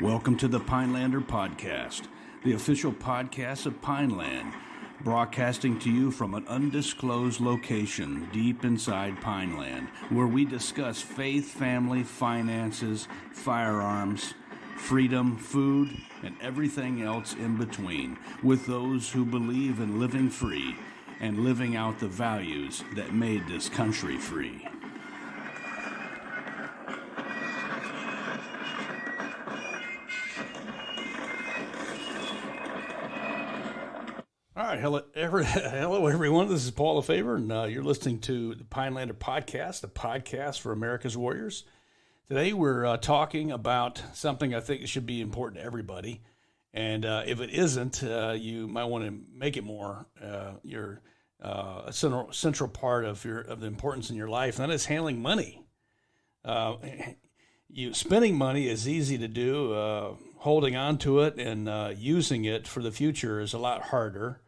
Welcome to the Pinelander Podcast, the official podcast of Pineland, broadcasting to you from an undisclosed location deep inside Pineland, where we discuss faith, family, finances, firearms, freedom, food, and everything else in between, with those who believe in living free and living out the values that made this country free. All right, hello, everyone. This is Paul LaFavor, and you're listening to the Pinelander Podcast, a podcast for America's Warriors. Today, we're talking about something I think should be important to everybody, and if it isn't, you might want to make it more a central part of the importance in your life, and that is handling money. Spending money is easy to do. Holding on to it and using it for the future is a lot harder.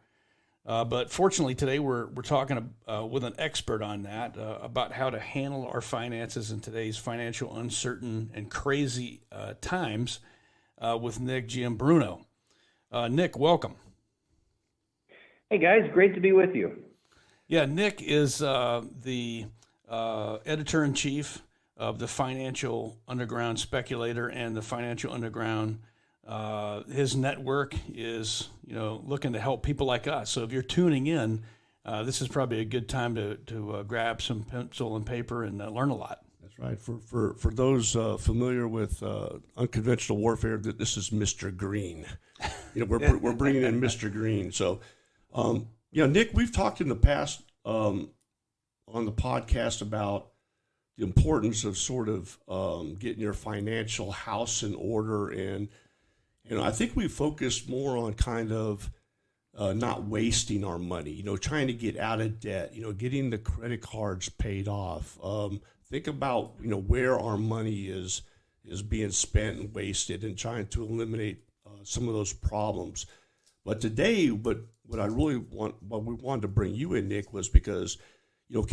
But fortunately, today we're talking with an expert on that about how to handle our finances in today's financial uncertain and crazy times with Nick Giambruno. Nick, welcome. Hey guys, great to be with you. Yeah, Nick is the editor-in-chief of the Financial Underground Speculator and the Financial Underground. His network is, looking to help people like us. So if you're tuning in, this is probably a good time to grab some pencil and paper and learn a lot. That's right. For those familiar with unconventional warfare, this is Mr. Green. We're bringing in Mr. Green. So, Nick, we've talked in the past on the podcast about the importance of sort of getting your financial house in order, and I think we focused more on kind of not wasting our money, trying to get out of debt, getting the credit cards paid off. Think about, where our money is being spent and wasted, and trying to eliminate some of those problems. But today, what we wanted to bring you in, Nick, was because,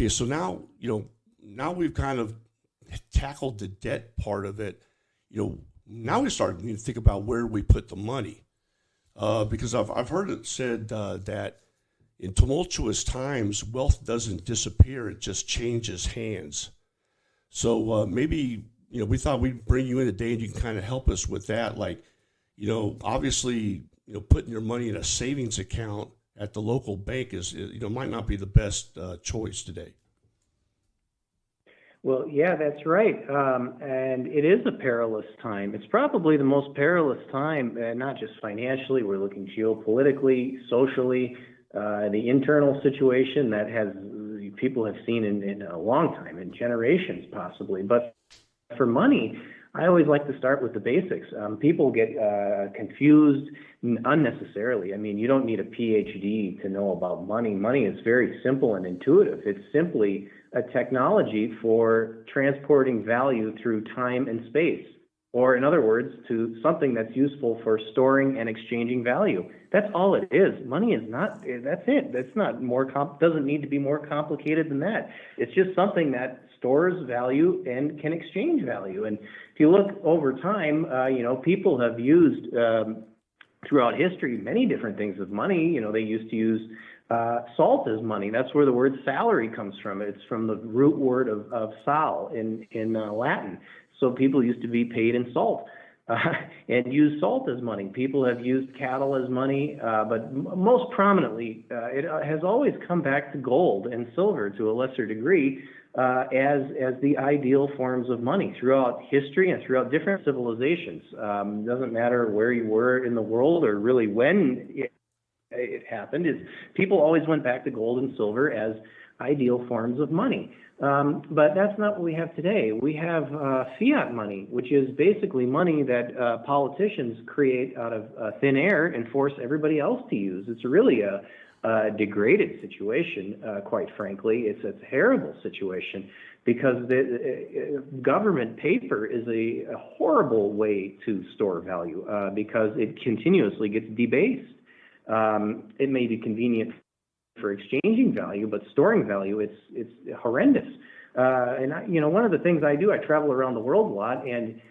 so now we've kind of tackled the debt part of it. Now we start to think about where we put the money, because I've heard it said that in tumultuous times, wealth doesn't disappear; it just changes hands. So maybe we thought we'd bring you in today, and you can kind of help us with that. Like, obviously, putting your money in a savings account at the local bank is might not be the best choice today. Well, yeah, that's right. And it is a perilous time. It's probably the most perilous time, not just financially. We're looking geopolitically, socially, the internal situation that people have seen in a long time, in generations possibly. But for money, I always like to start with the basics. People get confused unnecessarily. I mean, you don't need a PhD to know about money. Money is very simple and intuitive. It's simply a technology for transporting value through time and space, or in other words, to something that's useful for storing and exchanging value. That's all it is. Money is not, that's it. That's not doesn't need to be more complicated than that. It's just something that stores value and can exchange value. And if you look over time, people have used throughout history many different things of money. They used to use salt as money. That's where the word salary comes from. It's from the root word of sal in Latin. So people used to be paid in salt and use salt as money. People have used cattle as money, but most prominently, it has always come back to gold and silver to a lesser degree as the ideal forms of money throughout history and throughout different civilizations. Doesn't matter where you were in the world or really when it happened, is people always went back to gold and silver as ideal forms of money. But that's not what we have today. We have fiat money, which is basically money that politicians create out of thin air and force everybody else to use. It's really a degraded situation, quite frankly. It's a terrible situation because the government paper is a horrible way to store value because it continuously gets debased. It may be convenient for exchanging value, but storing value, it's horrendous. And one of the things I do, I travel around the world a lot, and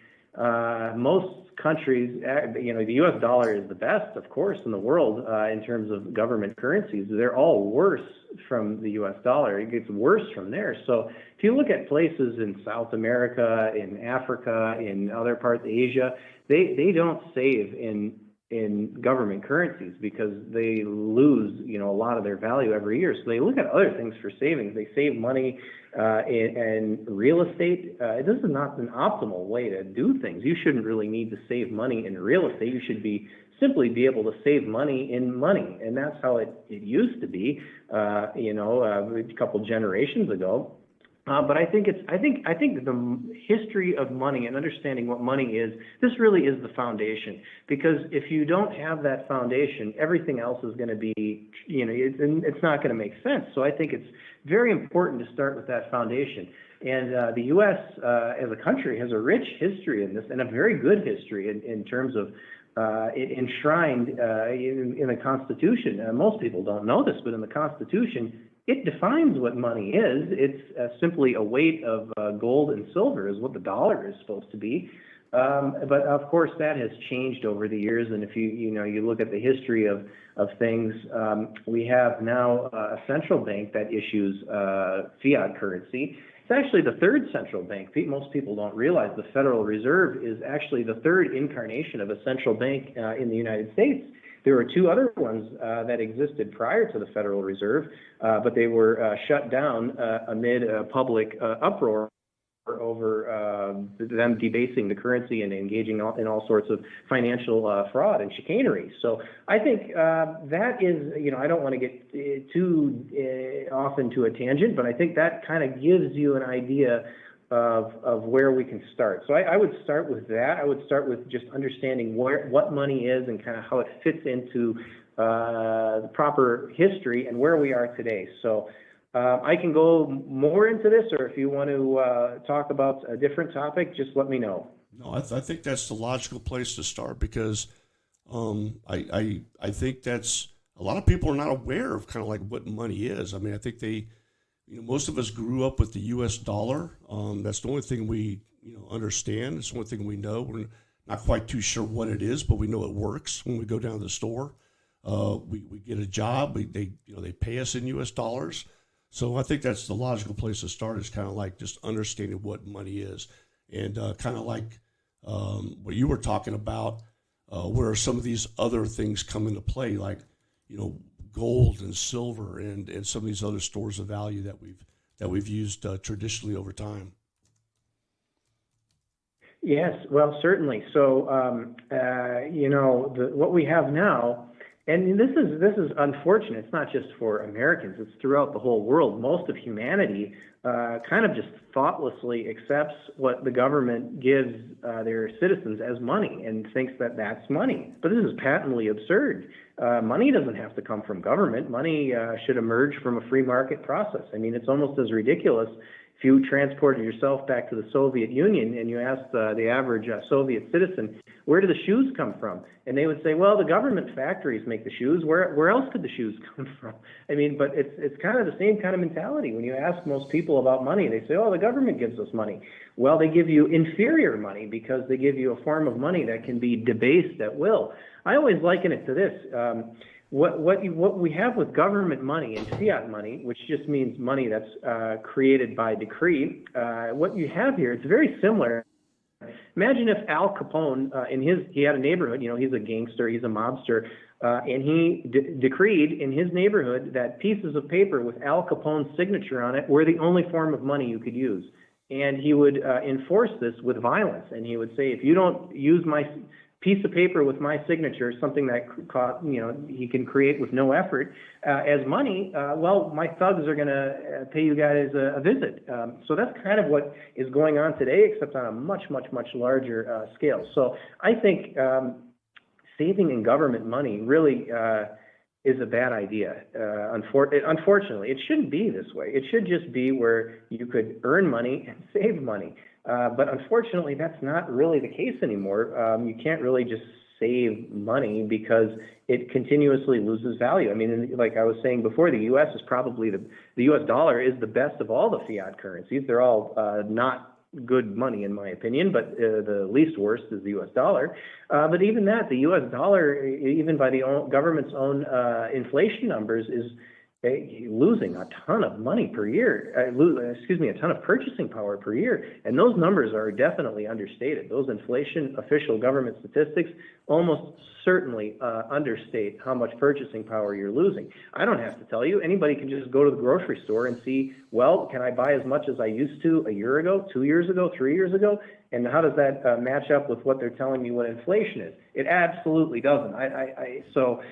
most countries, the U.S. dollar is the best, of course, in the world in terms of government currencies. They're all worse from the U.S. dollar. It gets worse from there. So if you look at places in South America, in Africa, in other parts of Asia, they don't save in government currencies because they lose, a lot of their value every year. So they look at other things for savings. They save money in real estate. This is not an optimal way to do things. You shouldn't really need to save money in real estate. You should simply be able to save money in money, and that's how it used to be, a couple generations ago. But I think the history of money and understanding what money is, this really is the foundation. Because if you don't have that foundation, everything else is going to be, it's not going to make sense. So I think it's very important to start with that foundation. And the U.S. As a country has a rich history in this, and a very good history in terms of enshrined in the Constitution. Most people don't know this, but in the Constitution, it defines what money is. It's simply a weight of gold and silver is what the dollar is supposed to be. But of course, that has changed over the years. And if you look at the history of things, we have now a central bank that issues fiat currency. It's actually the third central bank. Most people don't realize the Federal Reserve is actually the third incarnation of a central bank in the United States. There were two other ones that existed prior to the Federal Reserve, but they were shut down amid a public uproar over them debasing the currency and engaging in all sorts of financial fraud and chicanery. So I think that is, I don't want to get too off into a tangent, but I think that kind of gives you an idea of where we can start. So I would start with that. I would start with just understanding what money is and kind of how it fits into the proper history and where we are today. So I can go more into this, or if you want to talk about a different topic, just let me know. No, I think that's the logical place to start because I think that's a lot of people are not aware of kind of like what money is. I mean, I think most of us grew up with the U.S. dollar. That's the only thing we understand. It's the only thing we know. We're not quite too sure what it is, but we know it works when we go down to the store. We get a job. They pay us in U.S. dollars. So I think that's the logical place to start is kind of like just understanding what money is. And kind of like what you were talking about, where some of these other things come into play, like, gold and silver and some of these other stores of value that we've used traditionally over time. Yes, well, certainly. So, what we have now, and this is unfortunate. It's not just for Americans; it's throughout the whole world. Most of humanity kind of just thoughtlessly accepts what the government gives their citizens as money and thinks that that's money. But this is patently absurd. Money doesn't have to come from government. Money should emerge from a free market process. I mean, it's almost as ridiculous if you transported yourself back to the Soviet Union and you asked the average Soviet citizen, where do the shoes come from? And they would say, well, the government factories make the shoes. Where else could the shoes come from? I mean, but it's kind of the same kind of mentality. When you ask most people about money, they say, oh, the government gives us money. Well, they give you inferior money because they give you a form of money that can be debased at will. I always liken it to this. What we have with government money and fiat money, which just means money that's created by decree, what you have here, it's very similar. Imagine if Al Capone, he had a neighborhood, he's a gangster, he's a mobster, and he decreed in his neighborhood that pieces of paper with Al Capone's signature on it were the only form of money you could use. And he would enforce this with violence. And he would say, if you don't use my piece of paper with my signature, something that he can create with no effort as money, well, my thugs are going to pay you guys a visit. So that's kind of what is going on today, except on a much, much, much larger scale. So I think saving in government money really is a bad idea. Unfortunately, it shouldn't be this way. It should just be where you could earn money and save money. But unfortunately, that's not really the case anymore. You can't really just save money because it continuously loses value. I mean, like I was saying before, the U.S. is probably the U.S. dollar is the best of all the fiat currencies. They're all not good money in my opinion, but the least worst is the U.S. dollar. But even that, the U.S. dollar, even by the government's own inflation numbers, is losing a ton of money per year, a ton of purchasing power per year. And those numbers are definitely understated. Those inflation official government statistics almost certainly understate how much purchasing power you're losing. I don't have to tell you. Anybody can just go to the grocery store and see, well, can I buy as much as I used to a year ago, 2 years ago, 3 years ago? And how does that match up with what they're telling me what inflation is? It absolutely doesn't. So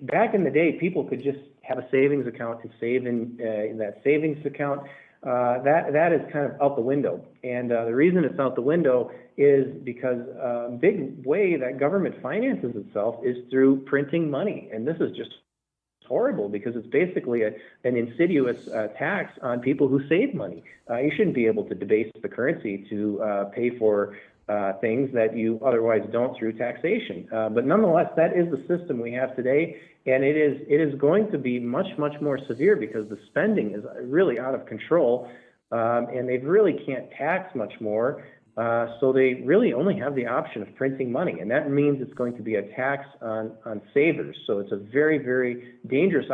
back in the day, people could just have a savings account and save in that savings account. That is kind of out the window. And the reason it's out the window is because a big way that government finances itself is through printing money. And this is just horrible because it's basically an insidious tax on people who save money. You shouldn't be able to debase the currency to pay for things that you otherwise don't through taxation. But nonetheless, that is the system we have today, and it is going to be much, much more severe because the spending is really out of control, and they really can't tax much more. So they really only have the option of printing money, and that means it's going to be a tax on savers. So it's a very, very dangerous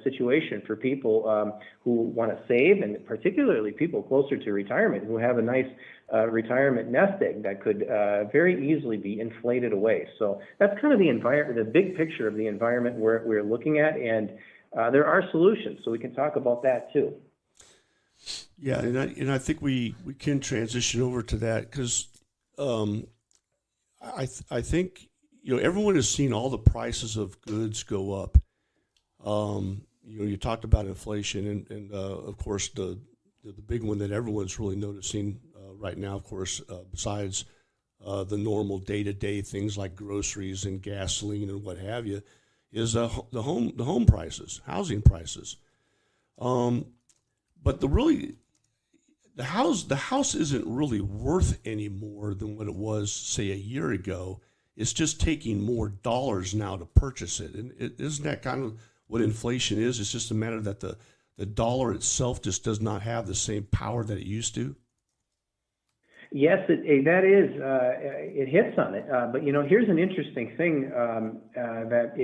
situation for people who want to save, and particularly people closer to retirement who have a nice retirement nest egg that could very easily be inflated away. So that's kind of the big picture of the environment we're looking at, and there are solutions. So we can talk about that too. Yeah, and I think we can transition over to that because I think everyone has seen all the prices of goods go up. You talked about inflation, and of course the big one that everyone's really noticing right now, of course, besides the normal day-to-day things like groceries and gasoline and what have you, is the home prices, housing prices. But the house isn't really worth any more than what it was, say, a year ago. It's just taking more dollars now to purchase it. And isn't that kind of what inflation is? It's just a matter that the dollar itself just does not have the same power that it used to. Yes, it hits on it. But here's an interesting thing that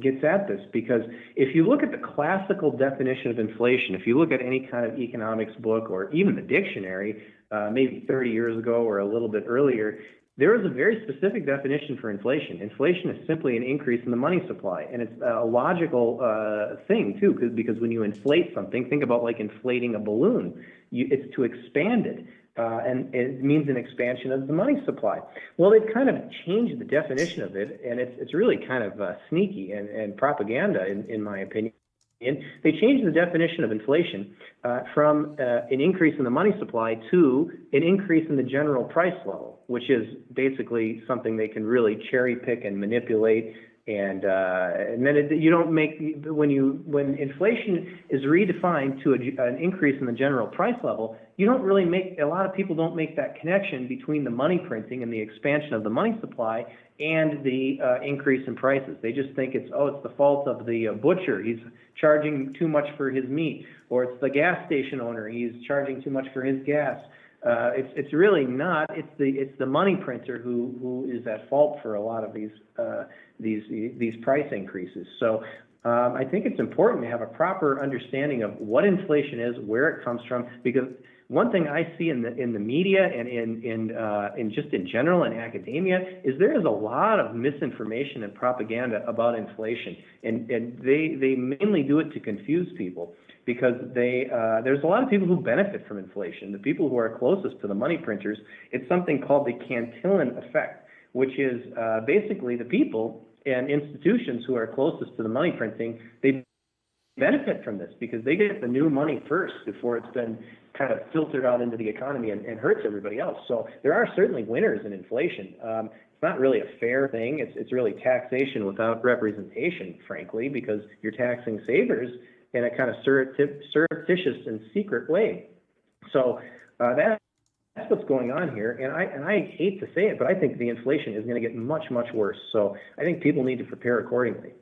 gets at this, because if you look at the classical definition of inflation, if you look at any kind of economics book or even the dictionary, maybe 30 years ago or a little bit earlier, there is a very specific definition for inflation. Inflation is simply an increase in the money supply, and it's a logical thing too, because when you inflate something, think about like inflating a balloon. It's to expand it. And it means an expansion of the money supply. Well, they've kind of changed the definition of it, and it's really kind of sneaky and propaganda, in my opinion. They changed the definition of inflation from an increase in the money supply to an increase in the general price level, which is basically something they can really cherry pick and manipulate. And then you don't make when inflation is redefined to an increase in the general price level, you don't really a lot of people don't make that connection between the money printing and the expansion of the money supply and the increase in prices. They just think it's the fault of the butcher. He's charging too much for his meat, or it's the gas station owner. He's charging too much for his gas. It's really not. It's the money printer who is at fault for a lot of these price increases. So I think it's important to have a proper understanding of what inflation is, where it comes from, because one thing I see in the media and in just in general in academia is there is a lot of misinformation and propaganda about inflation, and they mainly do it to confuse people, because there's a lot of people who benefit from inflation. The people who are closest to the money printers, it's something called the Cantillon effect, which is basically the people and institutions who are closest to the money printing, they benefit from this because they get the new money first before it's been kind of filtered out into the economy and hurts everybody else. So there are certainly winners in inflation. It's not really a fair thing. It's really taxation without representation, frankly, because you're taxing savers in a kind of surreptitious and secret way. So that's what's going on here. And I hate to say it, but I think the inflation is going to get much, much worse. So I think people need to prepare accordingly.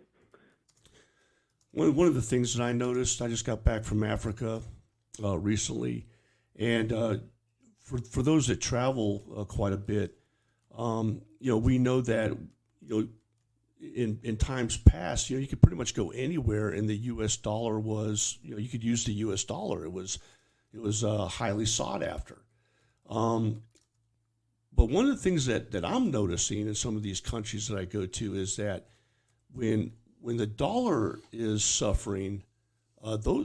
One of the things that I noticed, I just got back from Africa, recently, and for those that travel quite a bit, we know that in times past, you could pretty much go anywhere, and the U.S. dollar was, you could use the U.S. dollar. It was highly sought after. But one of the things that I'm noticing in some of these countries that I go to is that when the dollar is suffering,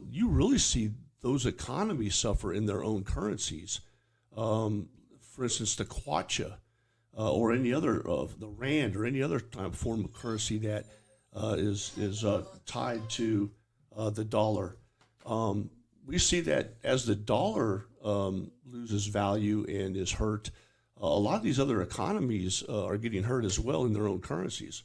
you really see those economies suffer in their own currencies. For instance, the kwacha, or any other the rand, or any other form of currency that is tied to the dollar. We see that as the dollar loses value and is hurt, a lot of these other economies are getting hurt as well in their own currencies.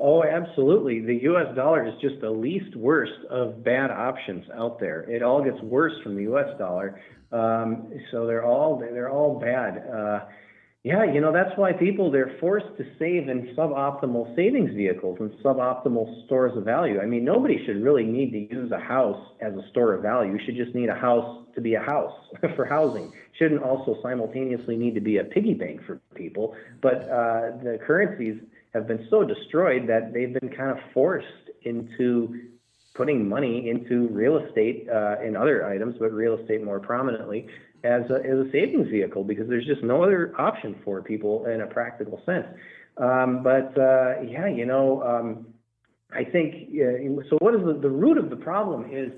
Oh, absolutely. The U.S. dollar is just the least worst of bad options out there. It all gets worse from the U.S. dollar. So they're all bad. That's why they're forced to save in suboptimal savings vehicles and suboptimal stores of value. I mean, nobody should really need to use a house as a store of value. You should just need a house to be a house for housing. Shouldn't also simultaneously need to be a piggy bank for people. But the currencies have been so destroyed that they've been kind of forced into putting money into real estate and other items, but real estate more prominently, as a savings vehicle, because there's just no other option for people in a practical sense. I think, so what is the root of the problem is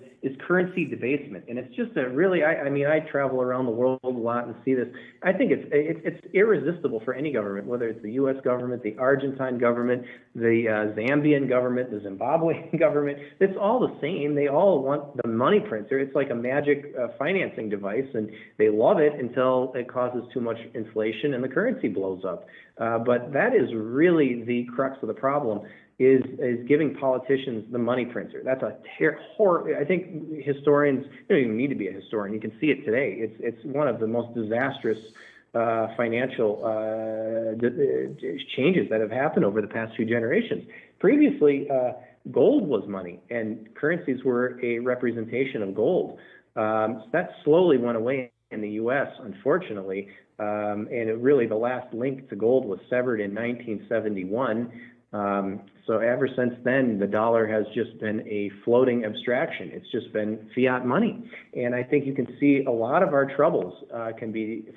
currency debasement. And it's just I travel around the world a lot and see this. I think it's irresistible for any government, whether it's the U.S. government, the Argentine government, the Zambian government, the Zimbabwean government. It's all the same. They all want the money printer. It's like a magic financing device, and they love it until it causes too much inflation and the currency blows up. But that is really the crux of the problem. Is giving politicians the money printer. That's I think historians, you don't even need to be a historian. You can see it today. It's one of the most disastrous financial changes that have happened over the past few generations. Previously, gold was money, and currencies were a representation of gold. So that slowly went away in the U.S., unfortunately, and the last link to gold was severed in 1971. So ever since then, the dollar has just been a floating abstraction. It's just been fiat money. And I think you can see a lot of our troubles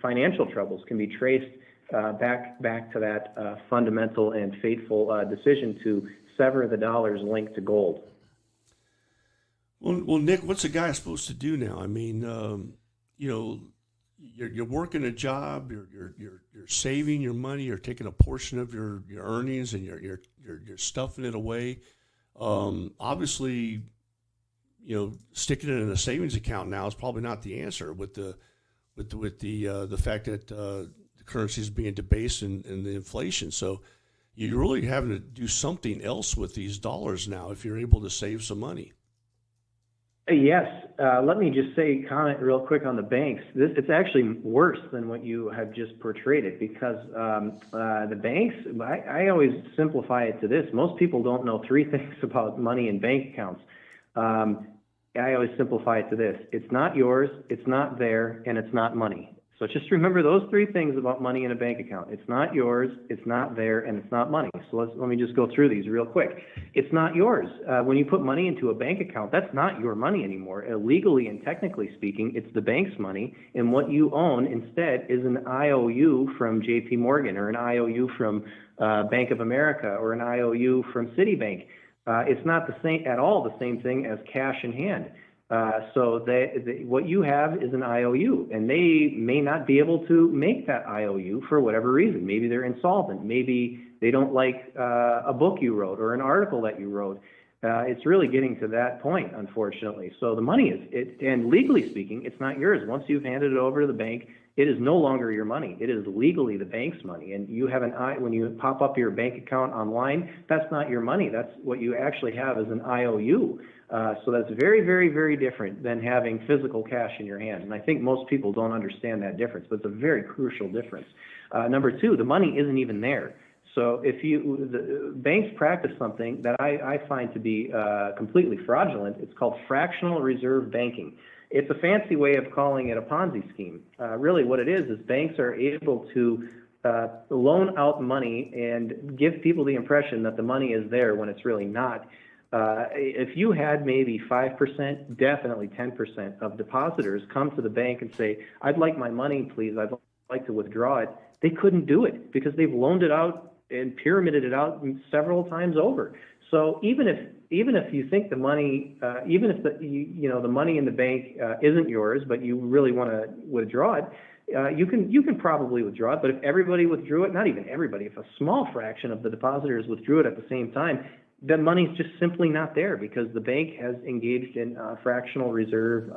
financial troubles can be traced back to that fundamental and fateful decision to sever the dollar's link to gold. Well, Nick, what's a guy supposed to do now? I mean, you're working a job, you're saving your money, you're taking a portion of your earnings and you're stuffing it away. Obviously, sticking it in a savings account now is probably not the answer with the fact that the currency is being debased and the inflation. So you're really having to do something else with these dollars now if you're able to save some money. Yes. Let me just comment real quick on the banks. It's actually worse than what you have just portrayed it, because the banks, I always simplify it to this. Most people don't know three things about money and bank accounts. I always simplify it to this. It's not yours, it's not there, and it's not money. So just remember those three things about money in a bank account. It's not yours, it's not there, and it's not money. So let me just go through these real quick. It's not yours. When you put money into a bank account, that's not your money anymore. Legally and technically speaking, it's the bank's money, and what you own instead is an IOU from JP Morgan, or an IOU from Bank of America, or an IOU from Citibank. It's not the same thing as cash in hand. So what you have is an IOU, and they may not be able to make that IOU for whatever reason. Maybe they're insolvent. Maybe they don't like a book you wrote or an article that you wrote. It's really getting to that point, unfortunately. So the money and legally speaking, it's not yours. Once you've handed it over to the bank, it is no longer your money. It is legally the bank's money. And you have when you pop up your bank account online, that's not your money. That's what you actually have is an IOU. So that's very, very, very different than having physical cash in your hand. And I think most people don't understand that difference, but it's a very crucial difference. Number two, the money isn't even there. So if the banks practice something that I find to be completely fraudulent, it's called fractional reserve banking. It's a fancy way of calling it a Ponzi scheme. Really what it is banks are able to loan out money and give people the impression that the money is there when it's really not. If you had maybe 5%, definitely 10% of depositors come to the bank and say, I'd like my money, please, I'd like to withdraw it, they couldn't do it because they've loaned it out and pyramided it out several times over. So even if you think the money, even if the money in the bank isn't yours, but you really want to withdraw it, you can probably withdraw it. But if everybody withdrew it, not even everybody, if a small fraction of the depositors withdrew it at the same time, the money's just simply not there because the bank has engaged in fractional reserve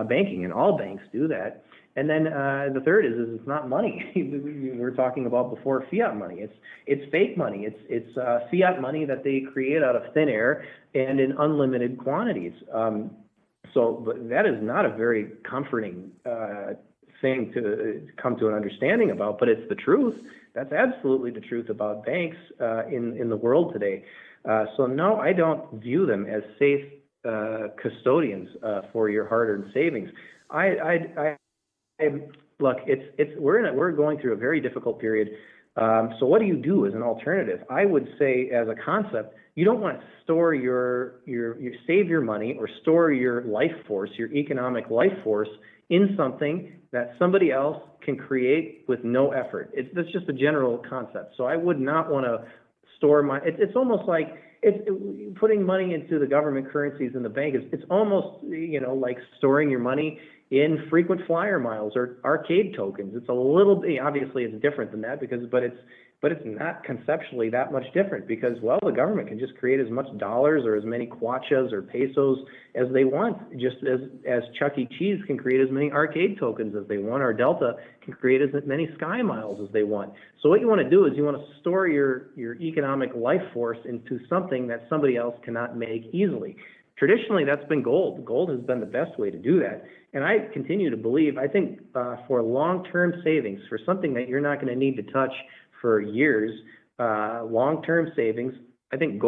banking, and all banks do that. And then the third is it's not money. We were talking about before fiat money. It's fake money. It's fiat money that they create out of thin air and in unlimited quantities. But that is not a very comforting thing to come to an understanding about. But it's the truth. That's absolutely the truth about banks in the world today. So no, I don't view them as safe custodians for your hard-earned savings. Look, we're going through a very difficult period. So what do you do as an alternative? I would say, as a concept, you don't want to store save your money or store your life force, your economic life force, in something that somebody else can create with no effort. That's just a general concept. So I would not want to store it's almost like putting money into the government currencies in the bank. It's almost like storing your money in frequent flyer miles or arcade tokens. It's a little bit, obviously it's different than that but it's not conceptually that much different because, well, the government can just create as much dollars or as many kwachas or pesos as they want, just as Chuck E. Cheese can create as many arcade tokens as they want, or Delta can create as many sky miles as they want. So what you want to do is you want to store your economic life force into something that somebody else cannot make easily. Traditionally, that's been gold. Gold has been the best way to do that. And I continue to believe, I think for long-term savings, for something that you're not going to need to touch for years, long-term savings, I think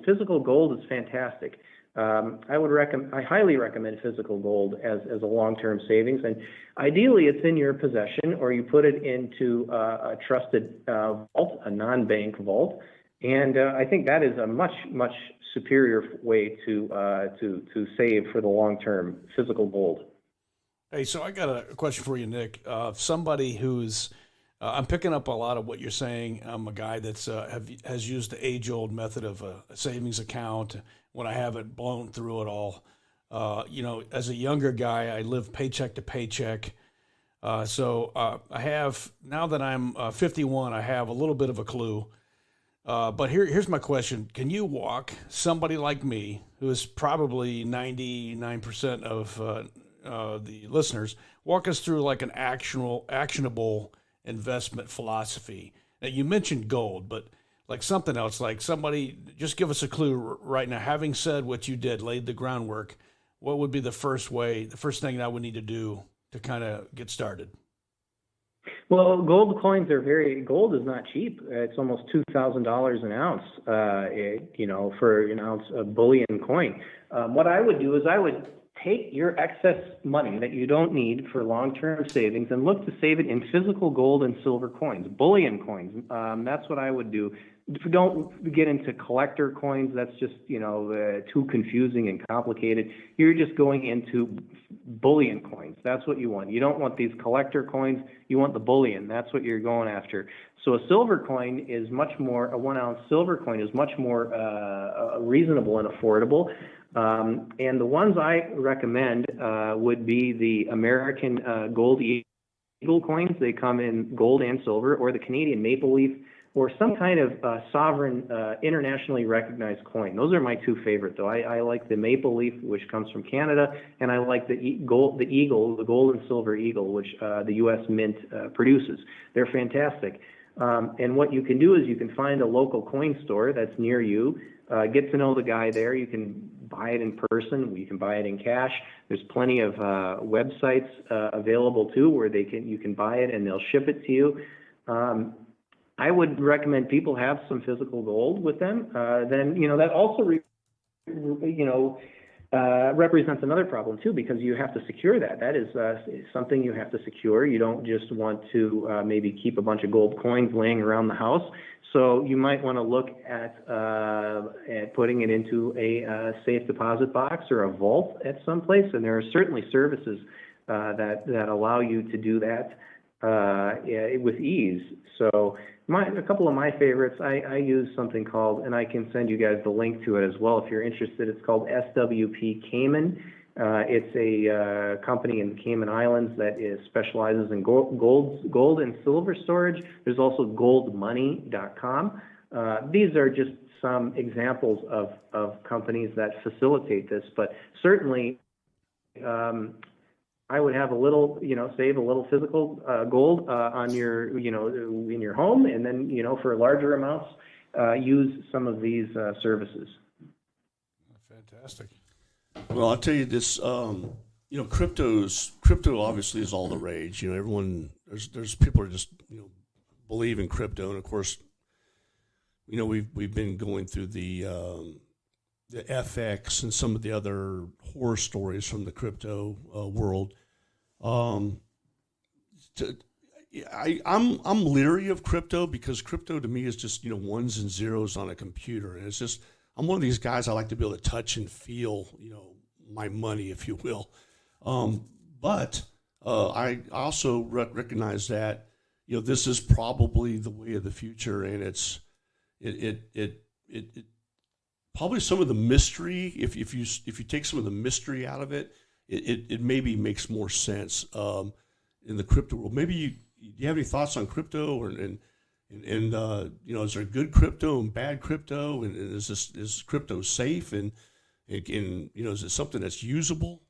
physical gold is fantastic. I highly recommend physical gold as a long-term savings. And ideally, it's in your possession or you put it into a trusted vault, a non-bank vault. And I think that is a much, much superior way to save for the long term, physical gold. Hey, so I got a question for you, Nick. Somebody who's, I'm picking up a lot of what you're saying. I'm a guy that's has used the age-old method of a savings account when I haven't blown through it all. As a younger guy, I live paycheck to paycheck. So I have, now that I'm 51, I have a little bit of a clue. But here's my question. Can you walk somebody like me, who is probably 99% of the listeners, walk us through like an actionable investment philosophy? Now, you mentioned gold, but like something else, like somebody, just give us a clue right now. Having said what you did, laid the groundwork, what would be the first thing that I would need to do to kind of get started? Well, gold is not cheap. It's almost $2,000 an ounce, for an ounce of bullion coin. What I would do is I would take your excess money that you don't need for long-term savings and look to save it in physical gold and silver coins, bullion coins. That's what I would do. Don't get into collector coins. That's just, too confusing and complicated. You're just going into bullion coins. That's what you want. You don't want these collector coins. You want the bullion. That's what you're going after. So a silver coin is much more, a 1 ounce silver coin is much more reasonable and affordable. And the ones I recommend would be the American Gold Eagle coins. They come in gold and silver, or the Canadian Maple Leaf, or some kind of sovereign, internationally recognized coin. Those are my two favorite, though. I like the Maple Leaf, which comes from Canada, and I like the Eagle, the gold and silver eagle, which the U.S. Mint produces. They're fantastic. And what you can do is you can find a local coin store that's near you, get to know the guy there. You can buy it in person. You can buy it in cash. There's plenty of websites available too where you can buy it and they'll ship it to you. I would recommend people have some physical gold with them. Then, that also, represents another problem too, because you have to secure that. That is something you have to secure. You don't just want to maybe keep a bunch of gold coins laying around the house. So you might want to look at putting it into a safe deposit box or a vault at some place. And there are certainly services that allow you to do that with ease. So a couple of my favorites, I use something called, and I can send you guys the link to it as well if you're interested. It's called SWP Cayman. It's a company in the Cayman Islands that specializes in gold and silver storage. There's also goldmoney.com. These are just some examples of companies that facilitate this, but certainly I would have a little, save a little physical gold on your, in your home, and then, for larger amounts, use some of these services. Fantastic. Well, I'll tell you this, crypto obviously is all the rage. Everyone, there's people that just, believe in crypto. And of course, we've been going through the FX and some of the other horror stories from the crypto world. I'm leery of crypto because crypto to me is just ones and zeros on a computer, and it's just I'm one of these guys. I like to be able to touch and feel my money, if you will. But I also recognize that this is probably the way of the future, and it probably some of the mystery. If you take some of the mystery out of it, it maybe makes more sense in the crypto world. Maybe you have any thoughts on crypto, and is there good crypto and bad crypto, and is crypto safe, and is it something that's usable?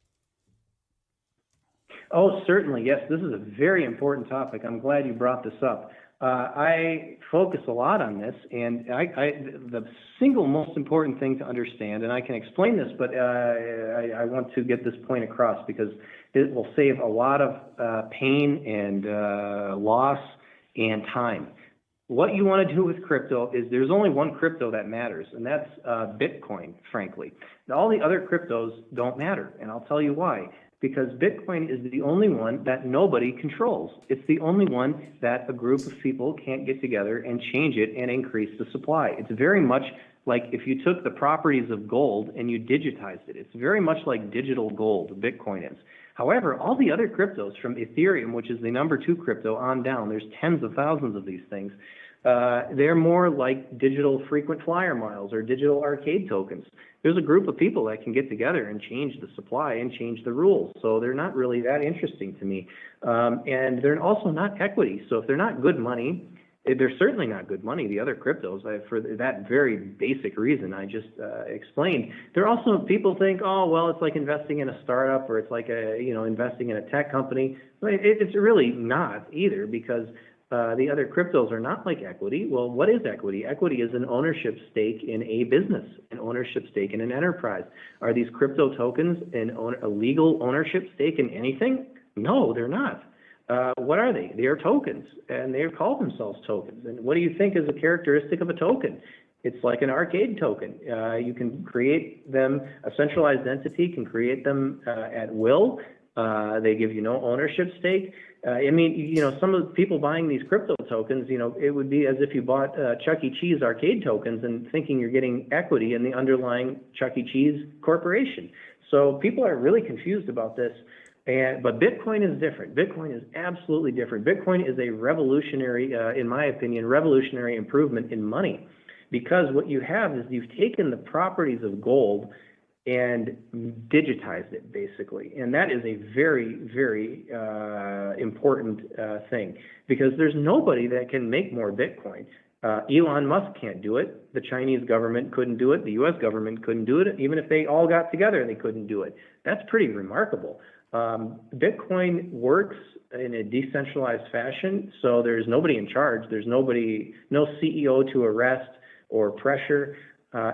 Oh, certainly, yes. This is a very important topic. I'm glad you brought this up. I focus a lot on this, and the single most important thing to understand, and I can explain this, but I want to get this point across because it will save a lot of pain and loss and time. What you want to do with crypto is there's only one crypto that matters, and that's Bitcoin, frankly. Now, all the other cryptos don't matter, and I'll tell you why. Because Bitcoin is the only one that nobody controls. It's the only one that a group of people can't get together and change it and increase the supply. It's very much like if you took the properties of gold and you digitized it. It's very much like digital gold, Bitcoin is. However, all the other cryptos, from Ethereum, which is the number 2 crypto, on down, there's tens of thousands of these things, they're more like digital frequent flyer miles or digital arcade tokens. There's a group of people that can get together and change the supply and change the rules. So they're not really that interesting to me. And they're also not equity. So if they're not good money, they're certainly not good money, the other cryptos, for that very basic reason I just explained. They're also, people think, oh, well, it's like investing in a startup, or it's like investing in a tech company. But it's really not either, because the other cryptos are not like equity. Well, what is equity? Equity is an ownership stake in a business, an ownership stake in an enterprise. Are these crypto tokens a legal ownership stake in anything? No, they're not. What are they? They are tokens, and they call themselves tokens. And what do you think is a characteristic of a token? It's like an arcade token. You can create them, a centralized entity can create them at will. They give you no ownership stake. Some of the people buying these crypto tokens, it would be as if you bought Chuck E. Cheese arcade tokens and thinking you're getting equity in the underlying Chuck E. Cheese corporation. So people are really confused about this. But Bitcoin is different. Bitcoin is absolutely different. Bitcoin is a revolutionary, in my opinion, revolutionary improvement in money. Because what you have is you've taken the properties of gold and digitized it, basically. And that is a very, very important thing, because there's nobody that can make more Bitcoin. Elon Musk can't do it. The Chinese government couldn't do it. The U.S. government couldn't do it. Even if they all got together, they couldn't do it. That's pretty remarkable. Bitcoin works in a decentralized fashion, so there's nobody in charge. There's no CEO to arrest or pressure. I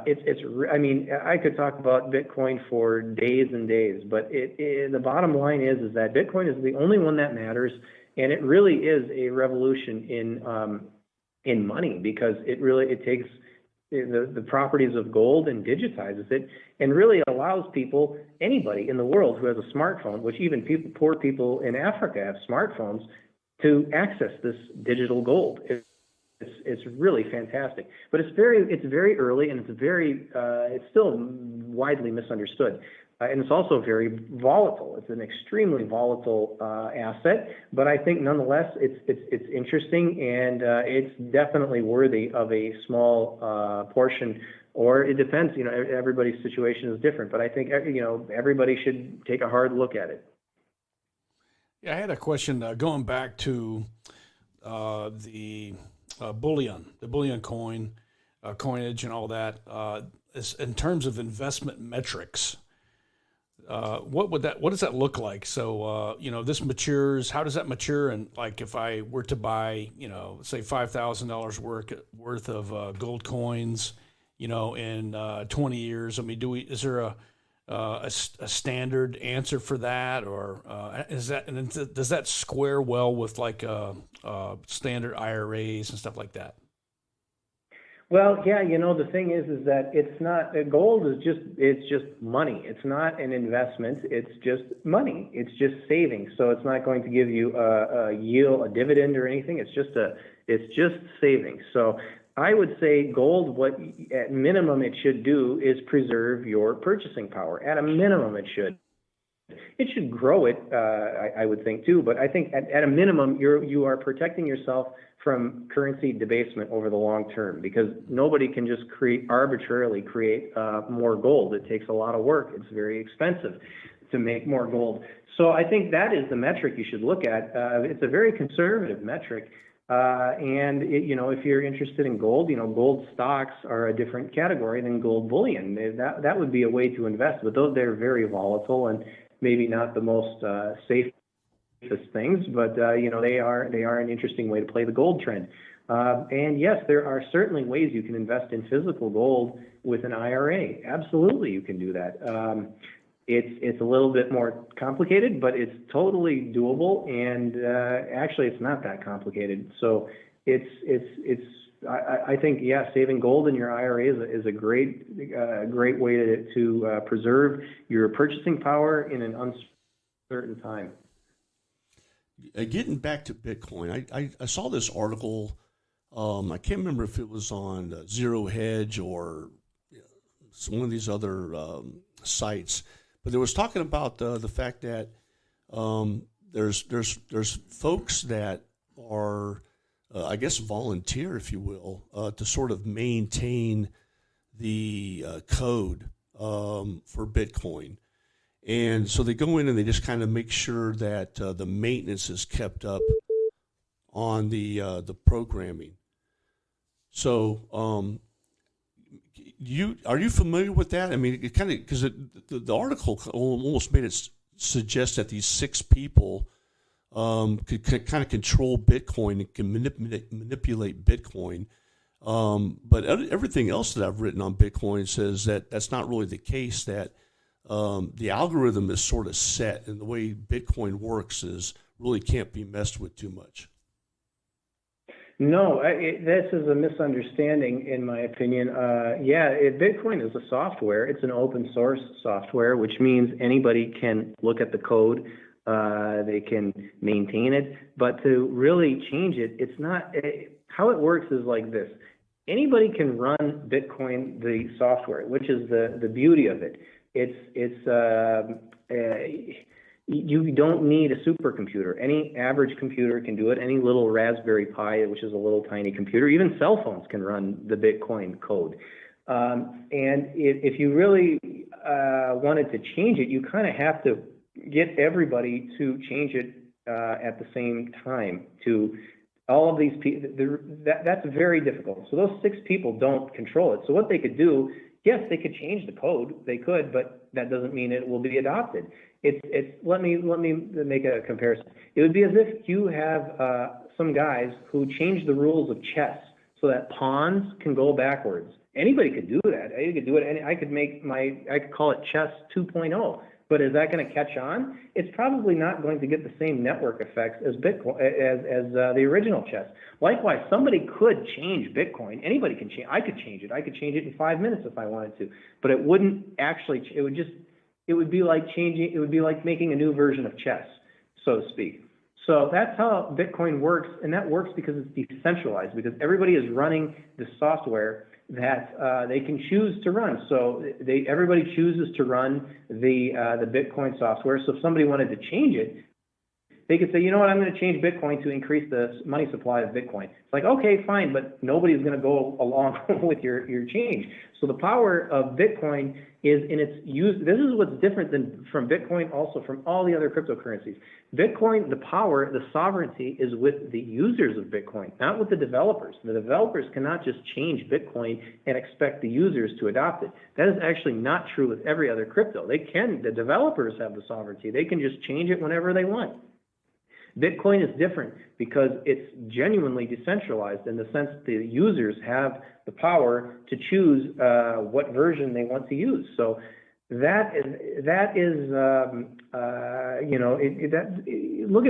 could talk about Bitcoin for days and days, but the bottom line is that Bitcoin is the only one that matters, and it really is a revolution in money, because it takes the properties of gold and digitizes it, and really allows people, anybody in the world who has a smartphone, which even poor people in Africa have smartphones, to access this digital gold. It's really fantastic, but it's very early, and it's still widely misunderstood. And it's also very volatile. It's an extremely volatile asset, but I think nonetheless it's interesting, and it's definitely worthy of a small portion. Or it depends. Everybody's situation is different, but I think everybody should take a hard look at it. Yeah, I had a question going back to the bullion coinage and all that. In terms of investment metrics. What does that look like? So, this matures, how does that mature? And like, if I were to buy, say $5,000 worth of gold coins, in 20 years, I mean, is there a standard answer for that? Or does that square well with like standard IRAs and stuff like that? Well, yeah, the thing is that it's not, gold is just money. It's not an investment. It's just money. It's just savings. So it's not going to give you a yield, a dividend or anything. It's just savings. So I would say gold, what at minimum it should do is preserve your purchasing power. At a minimum, it should. It should grow it, I would think too, but I think at a minimum, you are protecting yourself from currency debasement over the long term, because nobody can just arbitrarily create more gold. It takes a lot of work. It's very expensive to make more gold. So I think that is the metric you should look at. It's a very conservative metric. And if you're interested in gold, gold stocks are a different category than gold bullion. That would be a way to invest, but they're very volatile and maybe not the most safest things, but they are an interesting way to play the gold trend. And yes, there are certainly ways you can invest in physical gold with an IRA. Absolutely, you can do that. It's a little bit more complicated, but it's totally doable. And actually, it's not that complicated. So I think, saving gold in your IRA is a great way to preserve your purchasing power in an uncertain time. Getting back to Bitcoin, I saw this article. I can't remember if it was on Zero Hedge or one of these other sites, but they was talking about the fact that there's folks that are I guess volunteer, if you will, to sort of maintain the code for Bitcoin. And so they go in and they just kind of make sure that the maintenance is kept up on the programming. So are you familiar with that? I mean, it kind of, because the article almost made it suggest that these 6 people could kind of control Bitcoin and can manipulate Bitcoin. But everything else that I've written on Bitcoin says that that's not really the case, that the algorithm is sort of set, and the way Bitcoin works is really can't be messed with too much. No, this is a misunderstanding, in my opinion. Bitcoin is a software. It's an open source software, which means anybody can look at the code. They can maintain it, but to really change it, it's not. How it works is like this: anybody can run Bitcoin, the software, which is the beauty of it. You don't need a supercomputer. Any average computer can do it. Any little Raspberry Pi, which is a little tiny computer, even cell phones can run the Bitcoin code. And if you really wanted to change it, you kind of have to get everybody to change it at the same time. To all of these people, that's very difficult. So those 6 people don't control it. So what they could do, yes, they could change the code. They could, but that doesn't mean it will be adopted. Let me make a comparison. It would be as if you have some guys who change the rules of chess so that pawns can go backwards. Anybody could do that. I could do it. I could call it chess 2.0. But is that going to catch on? It's probably not going to get the same network effects as Bitcoin, as the original chess. Likewise, somebody could change Bitcoin. Anybody can change. I could change it. I could change it in 5 minutes if I wanted to. But it wouldn't actually. It would be like changing. It would be like making a new version of chess, so to speak. So that's how Bitcoin works, and that works because it's decentralized, because everybody is running the software that they can choose to run. So everybody chooses to run the Bitcoin software. So if somebody wanted to change it, they could say, you know what, I'm going to change Bitcoin to increase the money supply of Bitcoin. It's like, okay, fine, but nobody's going to go along with your change. So the power of Bitcoin is in its use. This is what's different from Bitcoin, also from all the other cryptocurrencies. Bitcoin, the power, the sovereignty is with the users of Bitcoin, not with the developers. The developers cannot just change Bitcoin and expect the users to adopt it. That is actually not true with every other crypto. The developers have the sovereignty. They can just change it whenever they want. Bitcoin is different because it's genuinely decentralized in the sense that the users have the power to choose what version they want to use. So look at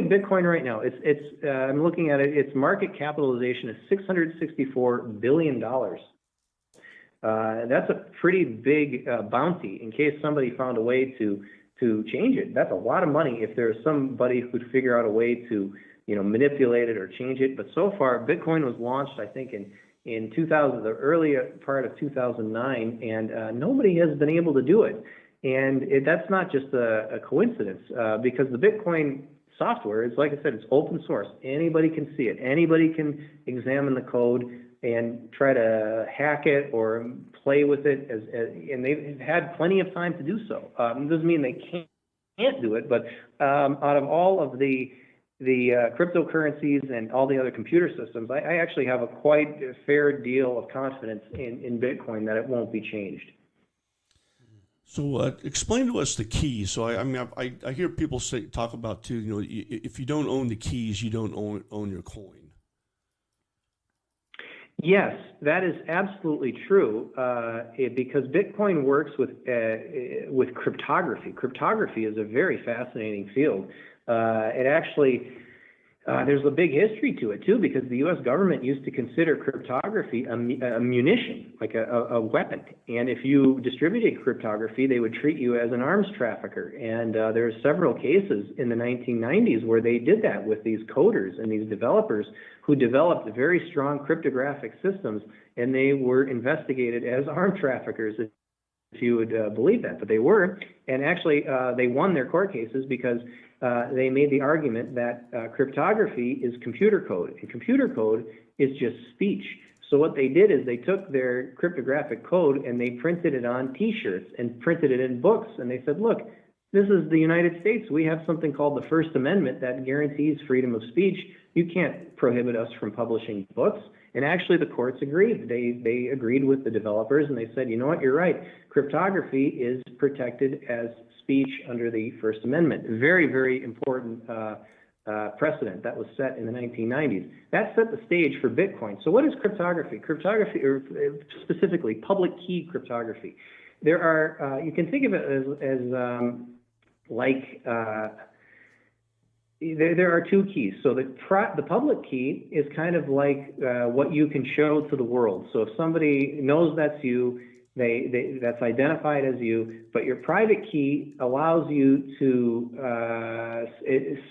Bitcoin right now. I'm looking at it. Its market capitalization is $664 billion. That's a pretty big bounty in case somebody found a way to change it. That's a lot of money if there's somebody who could figure out a way to, manipulate it or change it. But so far, Bitcoin was launched, I think, in 2000, the early part of 2009, and nobody has been able to do it. And that's not just a coincidence, because the Bitcoin software is, like I said, it's open source. Anybody can see it. Anybody can examine the code and try to hack it or play with it, and they've had plenty of time to do so. It doesn't mean they can't do it, but out of all of the cryptocurrencies and all the other computer systems, I actually have a quite fair deal of confidence in Bitcoin that it won't be changed. So explain to us the keys. So I hear people talk about too. If you don't own the keys, you don't own your coin. Yes, that is absolutely true, because Bitcoin works with cryptography. Cryptography is a very fascinating field. It actually, there's a big history to it too, because the U.S. government used to consider cryptography a munition, like a weapon. And if you distributed cryptography, they would treat you as an arms trafficker. And there are several cases in the 1990s where they did that with these coders and these developers who developed very strong cryptographic systems, and they were investigated as arms traffickers, if you would believe that. But they were, and actually they won their court cases because they made the argument that cryptography is computer code, and computer code is just speech. So what they did is they took their cryptographic code and they printed it on T-shirts and printed it in books, and they said, look, this is the United States. We have something called the First Amendment that guarantees freedom of speech. You can't prohibit us from publishing books. And actually the courts agreed. They agreed with the developers, and they said, you know what, you're right. Cryptography is protected as speech under the First Amendment. Very, very important precedent that was set in the 1990s. That set the stage for Bitcoin. So what is cryptography? Cryptography, or specifically public key cryptography. There are, you can think of it as there are two keys. So the public key is kind of like what you can show to the world. So if somebody knows that's you, that's identified as you, but your private key allows you to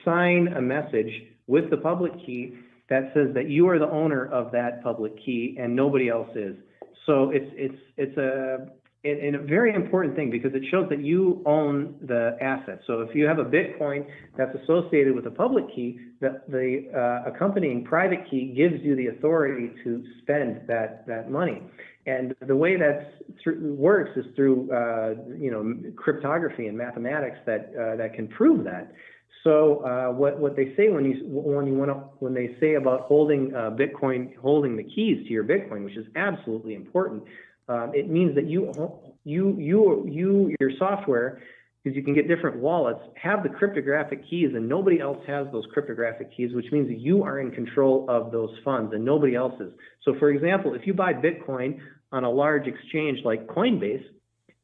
sign a message with the public key that says that you are the owner of that public key and nobody else is. So it's a very important thing because it shows that you own the asset. So if you have a Bitcoin that's associated with a public key, the accompanying private key gives you the authority to spend that money. And the way that works is through cryptography and mathematics that can prove that. So what they say when they say about holding Bitcoin, holding the keys to your Bitcoin, which is absolutely important. It means that your software, because you can get different wallets, have the cryptographic keys and nobody else has those cryptographic keys, which means that you are in control of those funds and nobody else is. So for example, if you buy Bitcoin on a large exchange like Coinbase,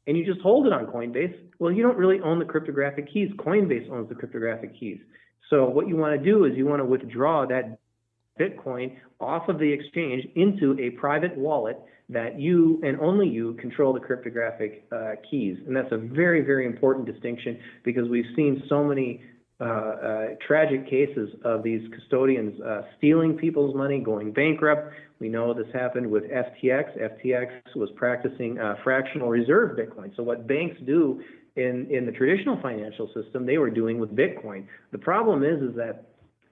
and you just hold it on Coinbase, well, you don't really own the cryptographic keys. Coinbase owns the cryptographic keys. So what you want to do is you want to withdraw that Bitcoin off of the exchange into a private wallet that you and only you control the cryptographic keys. And that's a very, very important distinction, because we've seen so many tragic cases of these custodians stealing people's money, going bankrupt. We know this happened with FTX. FTX was practicing fractional reserve Bitcoin. So what banks do in the traditional financial system, they were doing with Bitcoin. The problem is that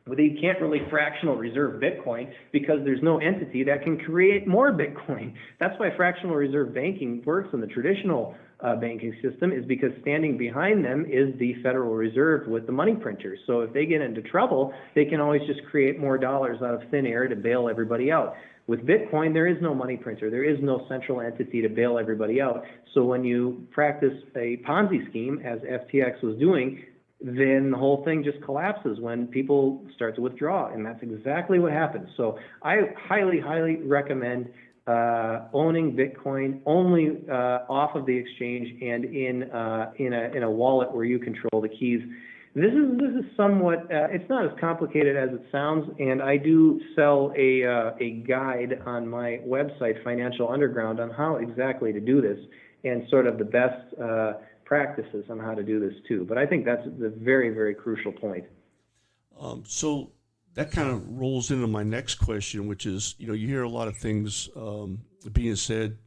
they can't really fractional reserve Bitcoin because there's no entity that can create more Bitcoin. That's why fractional reserve banking works in the traditional banking system, is because standing behind them is the Federal Reserve with the money printers. So if they get into trouble, they can always just create more dollars out of thin air to bail everybody out. With Bitcoin, there is no money printer. There is no central entity to bail everybody out. So when you practice a Ponzi scheme, as FTX was doing, then the whole thing just collapses when people start to withdraw, and that's exactly what happens. So I highly, highly recommend owning Bitcoin only off of the exchange and in a wallet where you control the keys. This is somewhat it's not as complicated as it sounds, and I do sell a guide on my website, Financial Underground, on how exactly to do this and sort of the best practices on how to do this too. But I think that's the very, very crucial point. So that kind of rolls into my next question, which is, you hear a lot of things being said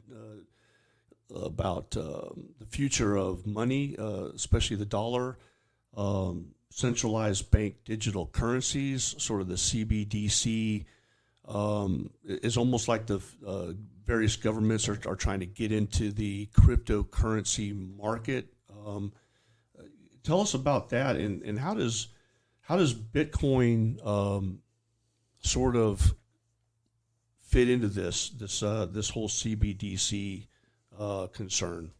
about the future of money, especially the dollar, centralized bank digital currencies, sort of the CBDC. Is almost like the various governments are trying to get into the cryptocurrency market. Tell us about that, and how does Bitcoin sort of fit into this whole CBDC concern?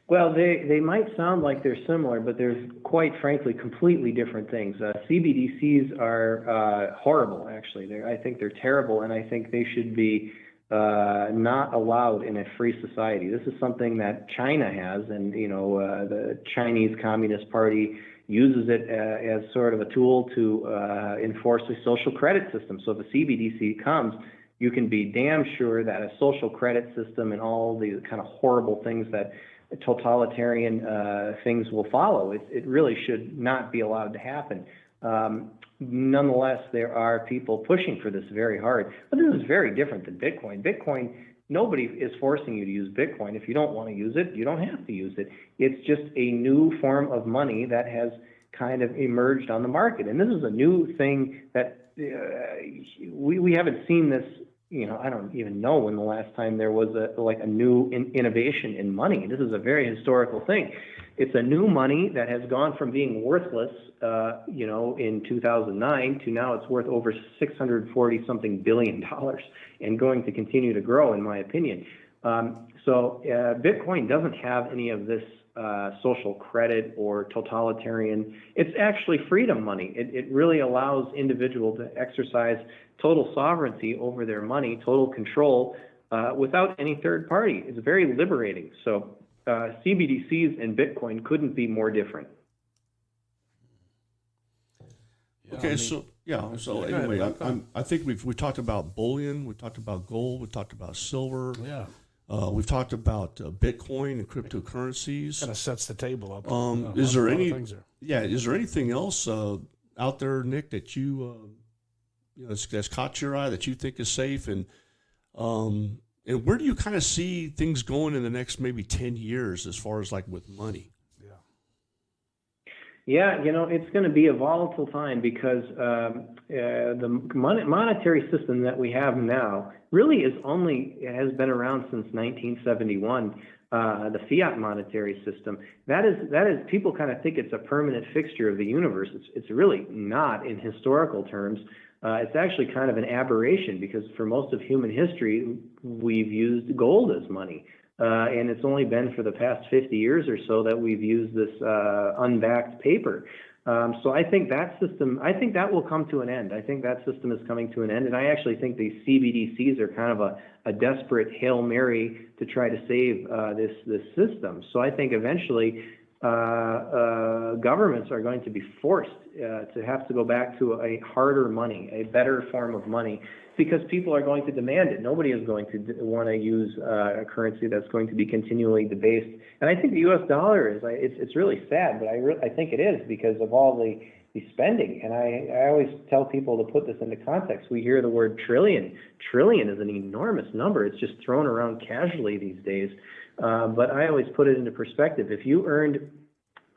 Well, they might sound like they're similar, but they're quite frankly completely different things. CBDCs are horrible, actually. I think they're terrible, and I think they should be not allowed in a free society. This is something that China has, and the Chinese Communist Party uses it as sort of a tool to enforce a social credit system. So if a CBDC comes, you can be damn sure that a social credit system and all the kind of horrible things that totalitarian things will follow. It really should not be allowed to happen. Nonetheless, there are people pushing for this very hard. But this is very different than Bitcoin. Bitcoin, nobody is forcing you to use Bitcoin. If you don't want to use it, you don't have to use it. It's just a new form of money that has kind of emerged on the market. And this is a new thing that we haven't seen this. I don't even know when the last time there was a new innovation in money. This is a very historical thing. It's a new money that has gone from being worthless, in 2009 to now it's worth over $640-something billion and going to continue to grow, in my opinion. So Bitcoin doesn't have any of this social credit or totalitarian. It's actually freedom money. It really allows individuals to exercise total sovereignty over their money, total control, without any third party. It's very liberating. So CBDCs and Bitcoin couldn't be more different. Okay, so anyway, I think we talked about bullion, we talked about gold, we talked about silver. Yeah. We've talked about Bitcoin and cryptocurrencies. Kind of sets the table up. Is there anything else out there, Nick, that that's caught your eye that you think is safe, and where do you kind of see things going in the next maybe 10 years as far as like with money? Yeah, it's going to be a volatile time because the monetary system that we have now really has been around since 1971. The fiat monetary system that is people kind of think it's a permanent fixture of the universe. It's really not in historical terms. It's actually kind of an aberration because for most of human history we've used gold as money. And it's only been for the past 50 years or so that we've used this unbacked paper. So I think that system, I think that will come to an end. I think that system is coming to an end, and I actually think these CBDCs are kind of a desperate Hail Mary to try to save this system. So I think eventually governments are going to be forced to have to go back to a harder money, a better form of money, because people are going to demand it. Nobody is going to want to use a currency that's going to be continually debased. And I think the U.S. dollar is, it's really sad, but I think it is because of all the spending. And I always tell people to put this into context. We hear the word trillion. Trillion is an enormous number. It's just thrown around casually these days. But I always put it into perspective. If you earned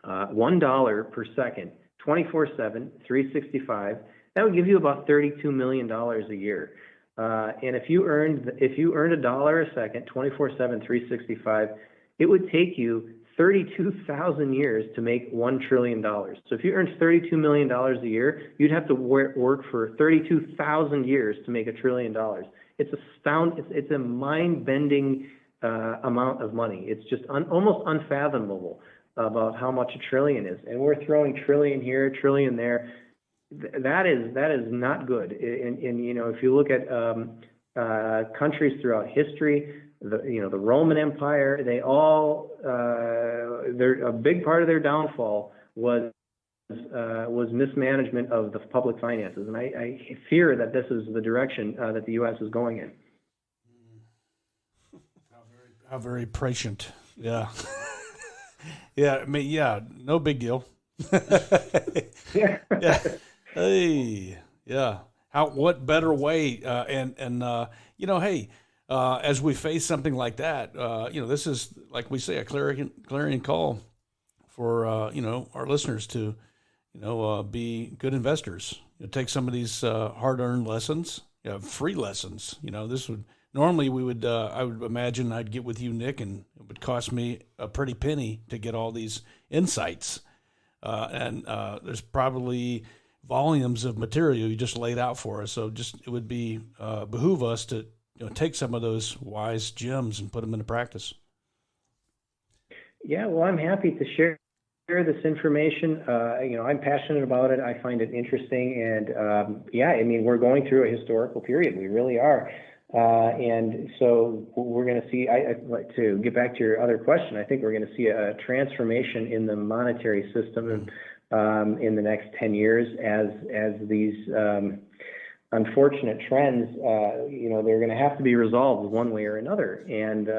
$1 per second, 24/7, 365, that would give you about $32 million a year. And if you earned $1 a second, 24/7, 365, it would take you 32,000 years to make $1 trillion. So if you earned $32 million a year, you'd have to work for 32,000 years to make $1 trillion. It's astounding. It's a mind-bending amount of money. It's just almost unfathomable about how much $1 trillion is. And we're throwing trillion here, trillion there. That is not good. And you know, if you look at countries throughout history, the Roman Empire, they all a big part of their downfall was mismanagement of the public finances. And I fear that this is the direction that the U.S. is going in. How very prescient. Yeah. Yeah. I mean, yeah. No big deal. Yeah. Yeah. Hey. Yeah. What better way? You know, hey, as we face something like that, you know, this is, like we say, a clarion call for you know, our listeners to, you know, be good investors. You know, take some of these hard-earned lessons, free lessons. You know, this would normally I would imagine I'd get with you, Nick, and it would cost me a pretty penny to get all these insights. And there's probably volumes of material you just laid out for us. So it would be behoove us to, you know, take some of those wise gems and put them into practice. Yeah, well, I'm happy to share this information. You know, I'm passionate about it. I find it interesting, and yeah, I mean, we're going through a historical period. We really are. And so we're going to see, I'd like to get back to your other question. I think we're going to see a transformation in the monetary system in the next 10 years as these unfortunate trends, you know, they're going to have to be resolved one way or another. And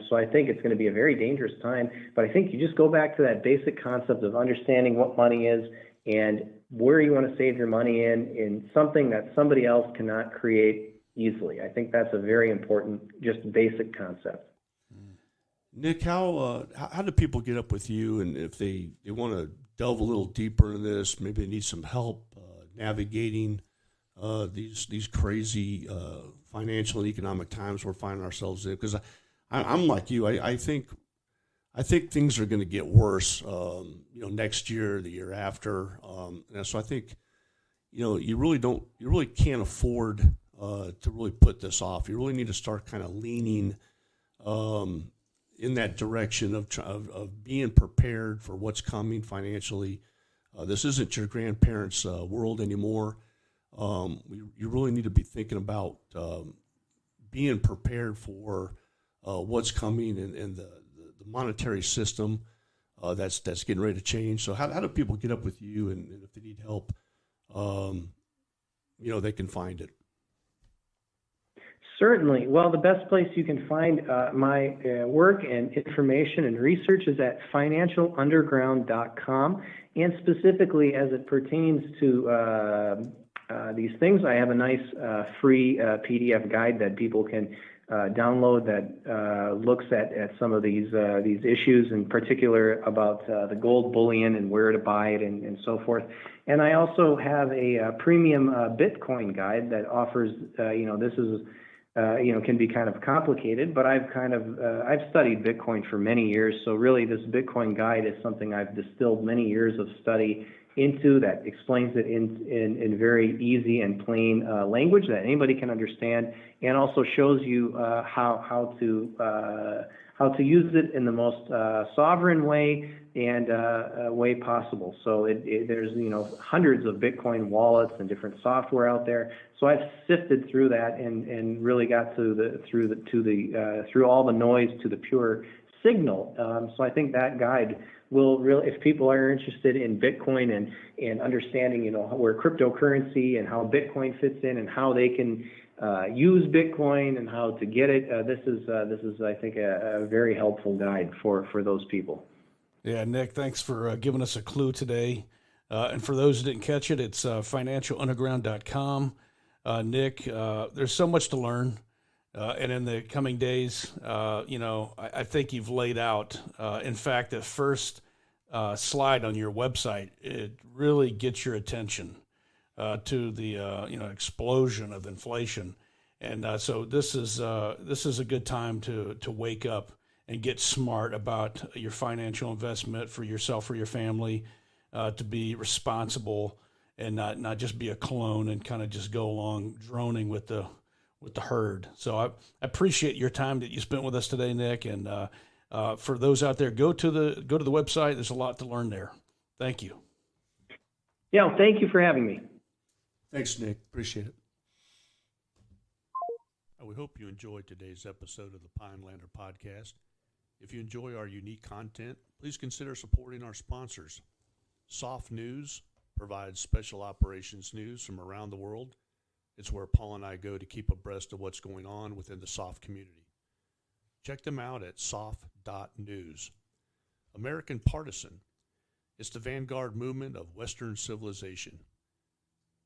so I think it's going to be a very dangerous time. But I think you just go back to that basic concept of understanding what money is and where you want to save your money in something that somebody else cannot create easily. I think that's a very important, just basic concept. Nick, how do people get up with you, and if they want to delve a little deeper into this, maybe they need some help navigating these crazy financial and economic times we're finding ourselves in? Because I'm like you, I think things are going to get worse, you know, next year, the year after, and so I think, you know, you really can't afford to really put this off. You really need to start kind of leaning in that direction of being prepared for what's coming financially. This isn't your grandparents' world anymore. You really need to be thinking about being prepared for what's coming and the monetary system that's getting ready to change. So how do people get up with you, and if they need help, you know, they can find it? Certainly. Well, the best place you can find my work and information and research is at financialunderground.com. And specifically as it pertains to these things, I have a nice free PDF guide that people can download that looks at some of these issues, in particular about the gold bullion and where to buy it and so forth. And I also have a premium Bitcoin guide that offers, you know, this is you know, can be kind of complicated, but I've studied Bitcoin for many years. So really this Bitcoin guide is something I've distilled many years of study into, that explains it in very easy and plain language that anybody can understand, and also shows you how to use it in the most sovereign way and way possible. So there's hundreds of Bitcoin wallets and different software out there. So I've sifted through that and really got through all the noise to the pure signal. So I think that guide will really, if people are interested in Bitcoin and understanding, where cryptocurrency and how Bitcoin fits in and how they can use Bitcoin and how to get it, this is I think a very helpful guide for those people. Yeah, Nick, thanks for giving us a clue today. And for those who didn't catch it, it's financialunderground.com. Nick, there's so much to learn. And in the coming days, I think you've laid out, in fact, the first slide on your website, it really gets your attention to the explosion of inflation. And so this is a good time to wake up and get smart about your financial investment for yourself, for your family, to be responsible and not just be a clone and kind of just go along droning with the herd. So I appreciate your time that you spent with us today, Nick. And for those out there, go to the website. There's a lot to learn there. Thank you. Yeah, thank you for having me. Thanks, Nick. Appreciate it. We hope you enjoyed today's episode of the Pinelander podcast. If you enjoy our unique content, please consider supporting our sponsors. Soft News provides special operations news from around the world. It's where Paul and I go to keep abreast of what's going on within the SOF community. Check them out at soft.news. American Partisan. It's the vanguard movement of Western civilization.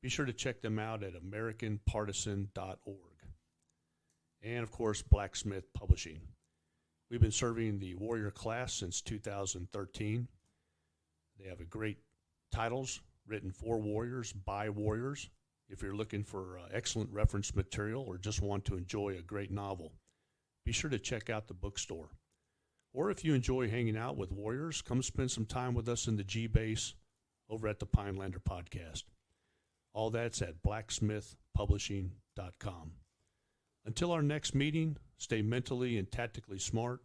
Be sure to check them out at americanpartisan.org. And, of course, Blacksmith Publishing. We've been serving the warrior class since 2013. They have great titles written for warriors, by warriors. If you're looking for excellent reference material or just want to enjoy a great novel, be sure to check out the bookstore. Or if you enjoy hanging out with warriors, come spend some time with us in the G-Base over at the Pinelander podcast. All that's at blacksmithpublishing.com. Until our next meeting, stay mentally and tactically smart,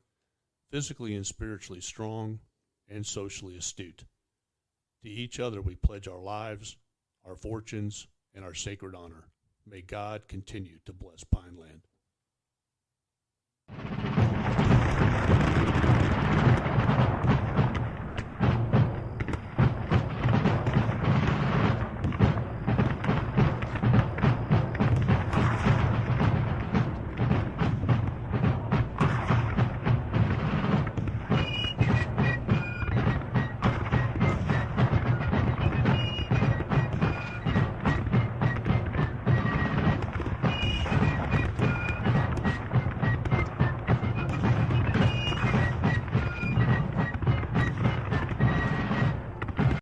physically and spiritually strong, and socially astute. To each other we pledge our lives, our fortunes, and our sacred honor. May God continue to bless Pineland.